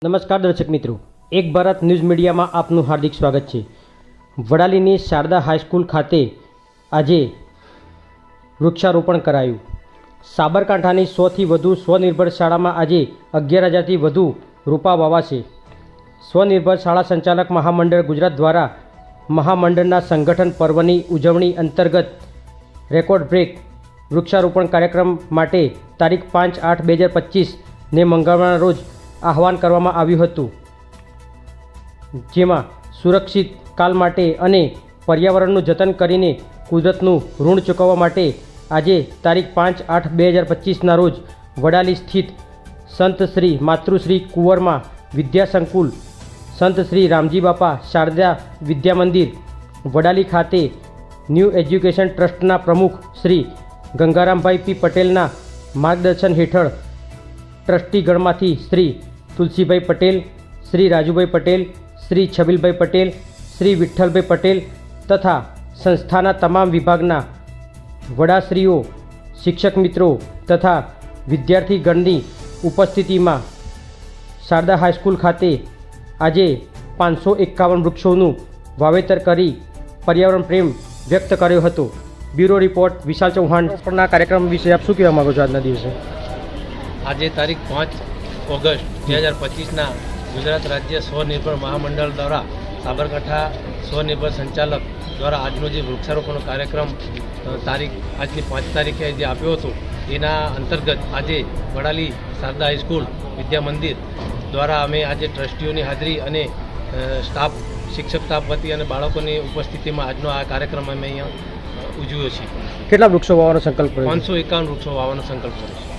નમસ્કાર દર્શક મિત્રો, એક ભારત ન્યૂઝ મીડિયામાં આપનું હાર્દિક સ્વાગત છે। વડાલીની શારદા હાઈસ્કૂલ ખાતે આજે વૃક્ષારોપણ કરાયું। સાબરકાંઠાની 100થી વધુ સ્વનિર્ભર શાળામાં આજે 11,000થી વધુ રોપા વાવાશે। સ્વનિર્ભર શાળા સંચાલક મહામંડળ ગુજરાત દ્વારા મહામંડળના સંગઠન પર્વની ઉજવણી અંતર્ગત રેકોર્ડ બ્રેક વૃક્ષારોપણ કાર્યક્રમ માટે તારીખ 5/8/2025 ને મંગળવારના રોજ આહવાન કરવામાં આવ્યું હતું, જેમાં સુરક્ષિત કાલ માટે અને પર્યાવરણનું જતન કરીને કુદરતનું ઋણ ચૂકવવા માટે આજે તારીખ 5/8/2025ના રોજ વડાલી સ્થિત સંત શ્રી માતૃશ્રી કુંવરમા વિદ્યાસંકુલ, સંત શ્રી રામજી બાપા શારદા વિદ્યા મંદિર વડાલી ખાતે ન્યૂ એજ્યુકેશન ટ્રસ્ટના પ્રમુખ શ્રી ગંગારામભાઈ પી પટેલના માર્ગદર્શન હેઠળ ટ્રસ્ટીગણમાંથી શ્રી તુલસીભાઈ પટેલ, શ્રી રાજુભાઈ પટેલ, શ્રી છબીલભાઈ પટેલ, શ્રી વિઠ્ઠલભાઈ પટેલ તથા સંસ્થાના તમામ વિભાગના વડાશ્રીઓ, શિક્ષક મિત્રો તથા વિદ્યાર્થીગણની ઉપસ્થિતિમાં શારદા હાઈસ્કૂલ ખાતે આજે 551 વૃક્ષોનું વાવેતર કરી પર્યાવરણ પ્રેમ વ્યક્ત કર્યો હતો। બ્યુરો રિપોર્ટ વિશાલ ચૌહાણ। ના કાર્યક્રમ વિશે આપ શું કહેવા માગો છો આજના દિવસે? આજે તારીખ 5 ઓગસ્ટ 2025ના ગુજરાત રાજ્ય સ્વનિર્ભર મહામંડળ દ્વારા સાબરકાંઠા સ્વનિર્ભર સંચાલક દ્વારા આજનો જે વૃક્ષારોપણનો કાર્યક્રમ આજની 5 તારીખે જે આપ્યો હતો, એના અંતર્ગત આજે વડાલી શારદા હાઈસ્કૂલ વિદ્યા મંદિર દ્વારા અમે આજે ટ્રસ્ટીઓની હાજરી અને શિક્ષક સ્ટાફ વતી અને બાળકોની ઉપસ્થિતિમાં આજનો આ કાર્યક્રમ અમે અહીંયા ઉજવ્યો છે। કેટલા વૃક્ષો વાવવાનો સંકલ્પ કર્યો? 551 વૃક્ષો વાવવાનો સંકલ્પ કર્યો છે।